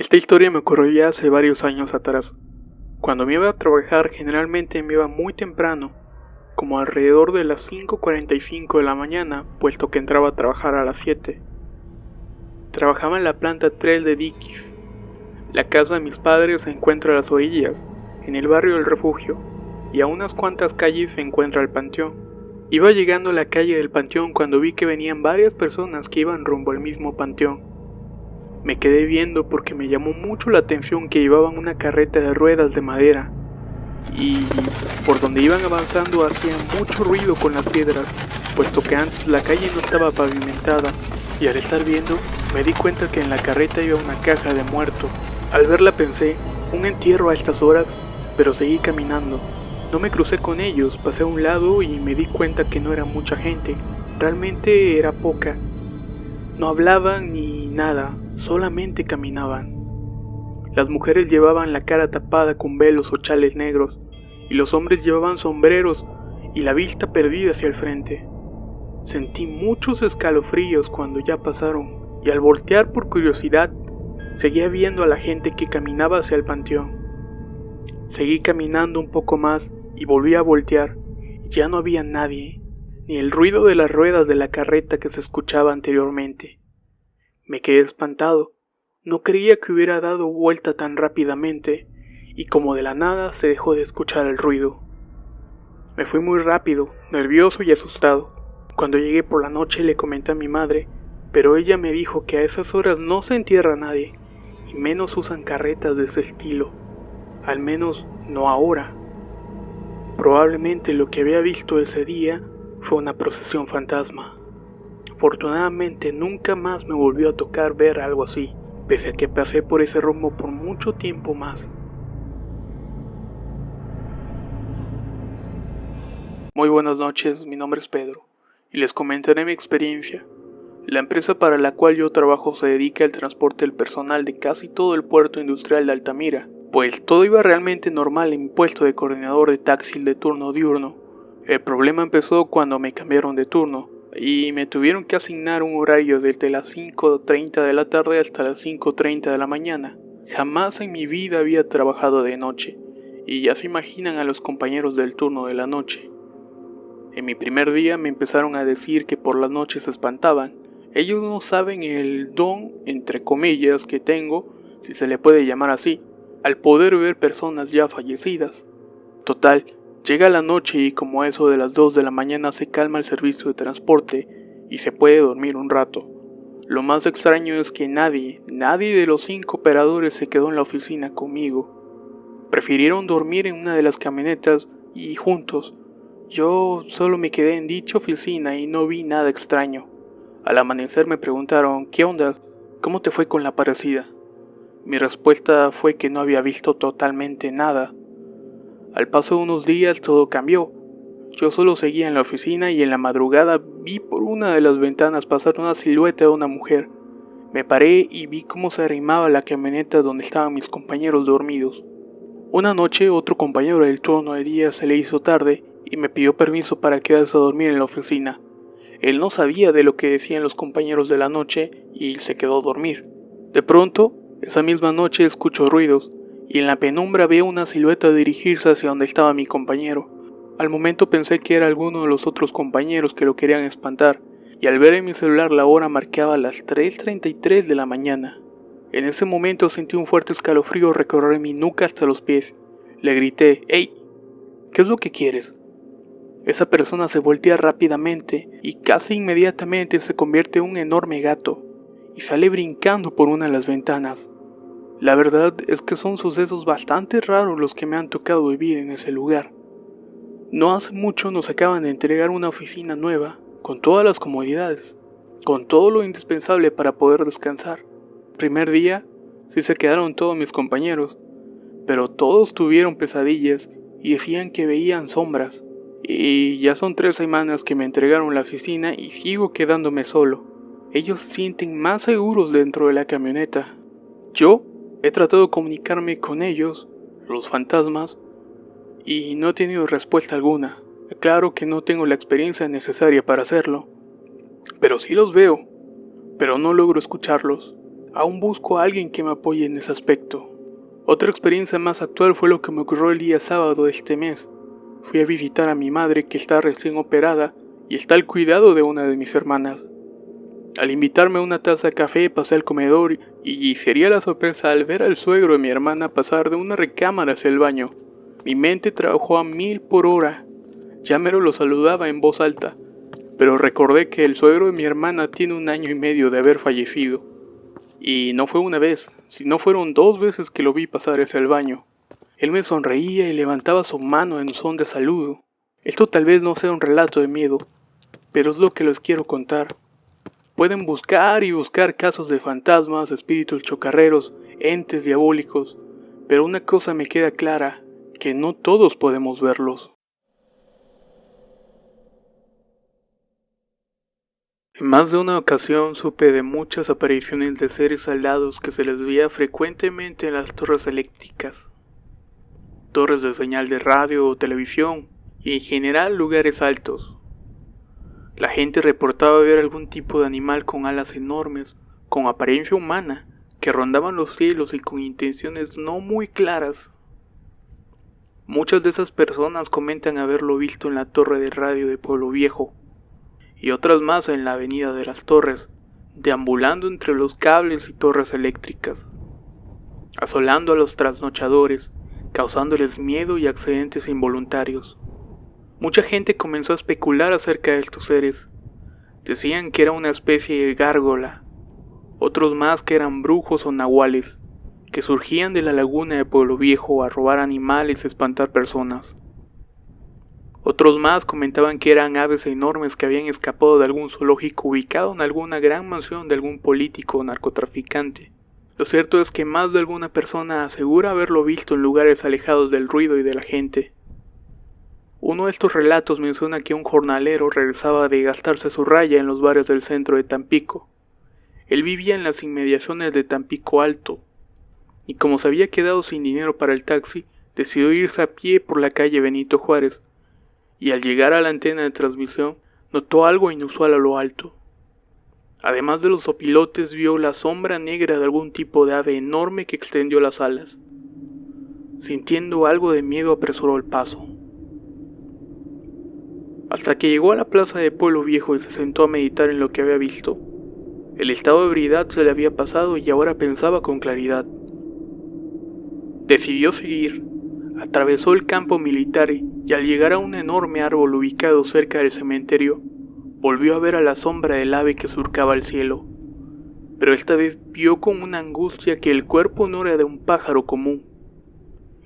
Esta historia me ocurrió ya hace varios años atrás. Cuando me iba a trabajar generalmente me iba muy temprano, como alrededor de las 5:45 de la mañana, puesto que entraba a trabajar a las 7. Trabajaba en la planta 3 de Dickies. La casa de mis padres se encuentra a las orillas, en el barrio del Refugio, y a unas cuantas calles se encuentra el panteón. Iba llegando a la calle del panteón cuando vi que venían varias personas que iban rumbo al mismo panteón. Me quedé viendo porque me llamó mucho la atención que llevaban una carreta de ruedas de madera y por donde iban avanzando hacían mucho ruido con las piedras, puesto que antes la calle no estaba pavimentada, y al estar viendo me di cuenta que en la carreta iba una caja de muerto. Al verla pensé, un entierro a estas horas, pero seguí caminando. No me crucé con ellos, pasé a un lado y me di cuenta que no era mucha gente, realmente era poca. No hablaban ni nada, solamente caminaban. Las mujeres llevaban la cara tapada con velos o chales negros, y los hombres llevaban sombreros y la vista perdida hacia el frente. Sentí muchos escalofríos cuando ya pasaron, y al voltear por curiosidad, seguía viendo a la gente que caminaba hacia el panteón. Seguí caminando un poco más y volví a voltear, y ya no había nadie, ni el ruido de las ruedas de la carreta que se escuchaba anteriormente. Me quedé espantado, no creía que hubiera dado vuelta tan rápidamente, y como de la nada se dejó de escuchar el ruido. Me fui muy rápido, nervioso y asustado. Cuando llegué por la noche le comenté a mi madre, pero ella me dijo que a esas horas no se entierra a nadie, y menos usan carretas de ese estilo, al menos no ahora. Probablemente lo que había visto ese día fue una procesión fantasma. Afortunadamente nunca más me volvió a tocar ver algo así, pese a que pasé por ese rumbo por mucho tiempo más. Muy buenas noches, mi nombre es Pedro, y les comentaré mi experiencia. La empresa para la cual yo trabajo se dedica al transporte del personal de casi todo el puerto industrial de Altamira, pues todo iba realmente normal en mi puesto de coordinador de taxi de turno diurno. El problema empezó cuando me cambiaron de turno, y me tuvieron que asignar un horario desde las 5:30 de la tarde hasta las 5:30 de la mañana. Jamás en mi vida había trabajado de noche, y ya se imaginan a los compañeros del turno de la noche. En mi primer día me empezaron a decir que por las noches se espantaban. Ellos no saben el don, entre comillas, que tengo, si se le puede llamar así, al poder ver personas ya fallecidas. Total, llega la noche y como eso de las 2 de la mañana se calma el servicio de transporte y se puede dormir un rato. Lo más extraño es que nadie de los 5 operadores se quedó en la oficina conmigo. Prefirieron dormir en una de las camionetas y juntos. Yo solo me quedé en dicha oficina y no vi nada extraño. Al amanecer me preguntaron, ¿qué onda? ¿Cómo te fue con la parecida? Mi respuesta fue que no había visto totalmente nada. Al paso de unos días todo cambió. Yo solo seguía en la oficina y en la madrugada vi por una de las ventanas pasar una silueta de una mujer. Me paré y vi cómo se arrimaba a la camioneta donde estaban mis compañeros dormidos. Una noche otro compañero del turno de día se le hizo tarde y me pidió permiso para quedarse a dormir en la oficina. Él no sabía de lo que decían los compañeros de la noche y se quedó a dormir. De pronto, esa misma noche escucho ruidos y en la penumbra veo una silueta dirigirse hacia donde estaba mi compañero. Al momento pensé que era alguno de los otros compañeros que lo querían espantar y al ver en mi celular la hora marcaba las 3:33 de la mañana. En ese momento sentí un fuerte escalofrío recorrer mi nuca hasta los pies. Le grité, «¡Hey! ¿Qué es lo que quieres?». Esa persona se voltea rápidamente y casi inmediatamente se convierte en un enorme gato y sale brincando por una de las ventanas. La verdad es que son sucesos bastante raros los que me han tocado vivir en ese lugar. No hace mucho nos acaban de entregar una oficina nueva, con todas las comodidades, con todo lo indispensable para poder descansar. Primer día, sí se quedaron todos mis compañeros, pero todos tuvieron pesadillas y decían que veían sombras. Y ya son 3 semanas que me entregaron la oficina y sigo quedándome solo. Ellos se sienten más seguros dentro de la camioneta. Yo he tratado de comunicarme con ellos, los fantasmas, y no he tenido respuesta alguna. Claro que no tengo la experiencia necesaria para hacerlo, pero sí los veo, pero no logro escucharlos. Aún busco a alguien que me apoye en ese aspecto. Otra experiencia más actual fue lo que me ocurrió el día sábado de este mes. Fui a visitar a mi madre, que está recién operada y está al cuidado de una de mis hermanas. Al invitarme a una taza de café pasé al comedor y sería la sorpresa al ver al suegro de mi hermana pasar de una recámara hacia el baño. Mi mente trabajó a 1000 por hora. Ya mero lo saludaba en voz alta, pero recordé que el suegro de mi hermana tiene 1 año y medio de haber fallecido. Y no fue una vez, sino fueron 2 veces que lo vi pasar hacia el baño. Él me sonreía y levantaba su mano en son de saludo. Esto tal vez no sea un relato de miedo, pero es lo que les quiero contar. Pueden buscar y buscar casos de fantasmas, espíritus chocarreros, entes diabólicos, pero una cosa me queda clara, que no todos podemos verlos. En más de una ocasión supe de muchas apariciones de seres alados que se les veía frecuentemente en las torres eléctricas, torres de señal de radio o televisión y en general lugares altos. La gente reportaba ver algún tipo de animal con alas enormes, con apariencia humana, que rondaban los cielos y con intenciones no muy claras. Muchas de esas personas comentan haberlo visto en la torre de radio de Pueblo Viejo, y otras más en la avenida de las Torres, deambulando entre los cables y torres eléctricas, asolando a los trasnochadores, causándoles miedo y accidentes involuntarios. Mucha gente comenzó a especular acerca de estos seres. Decían que era una especie de gárgola, otros más que eran brujos o nahuales, que surgían de la laguna de Pueblo Viejo a robar animales y espantar personas. Otros más comentaban que eran aves enormes que habían escapado de algún zoológico ubicado en alguna gran mansión de algún político o narcotraficante. Lo cierto es que más de alguna persona asegura haberlo visto en lugares alejados del ruido y de la gente. Uno de estos relatos menciona que un jornalero regresaba de gastarse su raya en los bares del centro de Tampico. Él vivía en las inmediaciones de Tampico Alto, y como se había quedado sin dinero para el taxi, decidió irse a pie por la calle Benito Juárez, y al llegar a la antena de transmisión, notó algo inusual a lo alto. Además de los opilotes, vio la sombra negra de algún tipo de ave enorme que extendió las alas. Sintiendo algo de miedo, apresuró el paso. Hasta que llegó a la plaza de Pueblo Viejo y se sentó a meditar en lo que había visto. El estado de ebriedad se le había pasado y ahora pensaba con claridad. Decidió seguir. Atravesó el campo militar y al llegar a un enorme árbol ubicado cerca del cementerio, volvió a ver a la sombra del ave que surcaba el cielo. Pero esta vez vio con una angustia que el cuerpo no era de un pájaro común,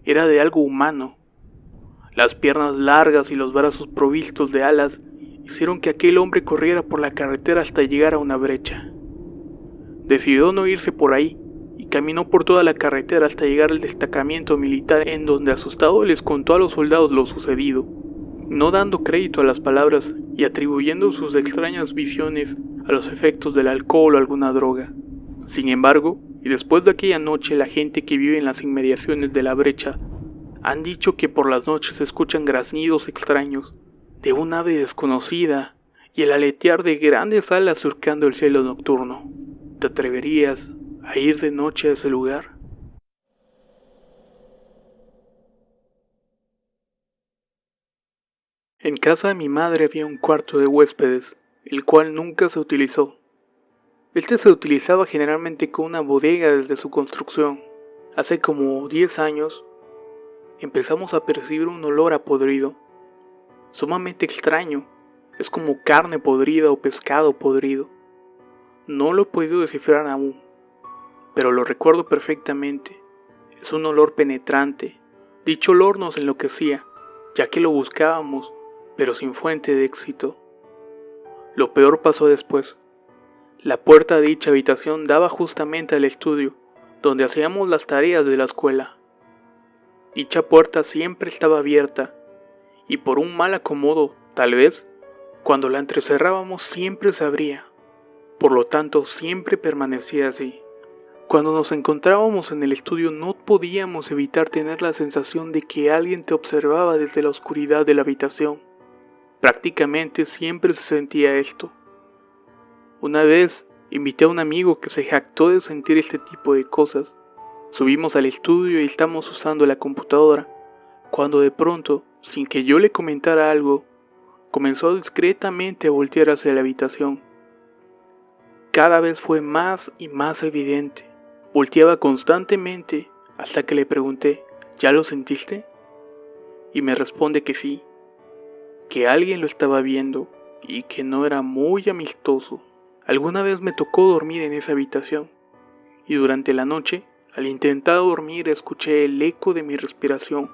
era de algo humano. Las piernas largas y los brazos provistos de alas hicieron que aquel hombre corriera por la carretera hasta llegar a una brecha. Decidió no irse por ahí y caminó por toda la carretera hasta llegar al destacamento militar, en donde asustado les contó a los soldados lo sucedido, no dando crédito a las palabras y atribuyendo sus extrañas visiones a los efectos del alcohol o alguna droga. Sin embargo, y después de aquella noche, la gente que vive en las inmediaciones de la brecha han dicho que por las noches se escuchan graznidos extraños de un ave desconocida y el aletear de grandes alas surcando el cielo nocturno. ¿Te atreverías a ir de noche a ese lugar? En casa de mi madre había un cuarto de huéspedes, el cual nunca se utilizó. Este se utilizaba generalmente como una bodega desde su construcción. Hace como 10 años, empezamos a percibir un olor a podrido, sumamente extraño. Es como carne podrida o pescado podrido. No lo he podido descifrar aún, pero lo recuerdo perfectamente. Es un olor penetrante. Dicho olor nos enloquecía, ya que lo buscábamos, pero sin fuente de éxito. Lo peor pasó después. La puerta de dicha habitación daba justamente al estudio, donde hacíamos las tareas de la escuela. Dicha puerta siempre estaba abierta, y por un mal acomodo, tal vez, cuando la entrecerrábamos siempre se abría. Por lo tanto, siempre permanecía así. Cuando nos encontrábamos en el estudio no podíamos evitar tener la sensación de que alguien te observaba desde la oscuridad de la habitación. Prácticamente siempre se sentía esto. Una vez, Invité a un amigo que se jactó de sentir este tipo de cosas. Subimos al estudio y estamos usando la computadora, cuando de pronto, sin que yo le comentara algo, comenzó discretamente a voltear hacia la habitación. Cada vez fue más y más evidente. Volteaba constantemente hasta que le pregunté, ¿ya lo sentiste? Y me responde que sí, que alguien lo estaba viendo y que no era muy amistoso. Alguna vez me tocó dormir en esa habitación y durante la noche, al intentar dormir, escuché el eco de mi respiración.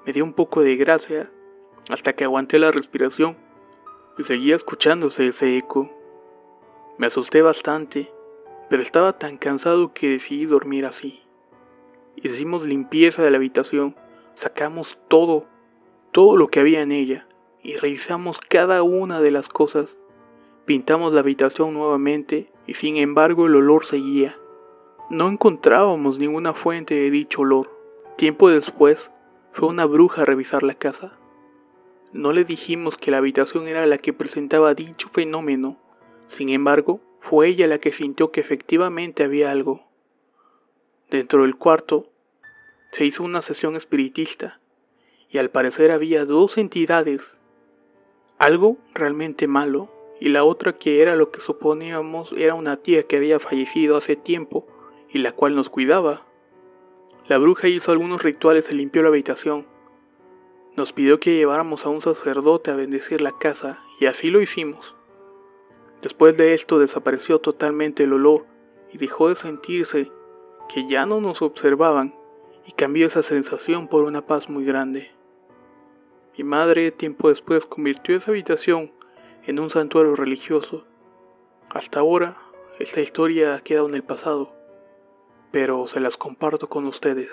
Me dio un poco de gracia hasta que aguanté la respiración y seguía escuchándose ese eco. Me asusté bastante, pero estaba tan cansado que decidí dormir así. Hicimos limpieza de la habitación, sacamos todo lo que había en ella y revisamos cada una de las cosas. Pintamos la habitación nuevamente y sin embargo el olor seguía. No encontrábamos ninguna fuente de dicho olor. Tiempo después, fue una bruja a revisar la casa. No le dijimos que la habitación era la que presentaba dicho fenómeno. Sin embargo, fue ella la que sintió que efectivamente había algo. Dentro del cuarto, se hizo una sesión espiritista y al parecer había dos entidades. Algo realmente malo y la otra que era lo que suponíamos era una tía que había fallecido hace tiempo y la cual nos cuidaba. La bruja hizo algunos rituales y limpió la habitación. Nos pidió que lleváramos a un sacerdote a bendecir la casa y así lo hicimos. Después de esto desapareció totalmente el olor y dejó de sentirse que ya no nos observaban y cambió esa sensación por una paz muy grande. Mi madre tiempo después convirtió esa habitación en un santuario religioso. Hasta ahora, esta historia ha quedado en el pasado, pero se las comparto con ustedes.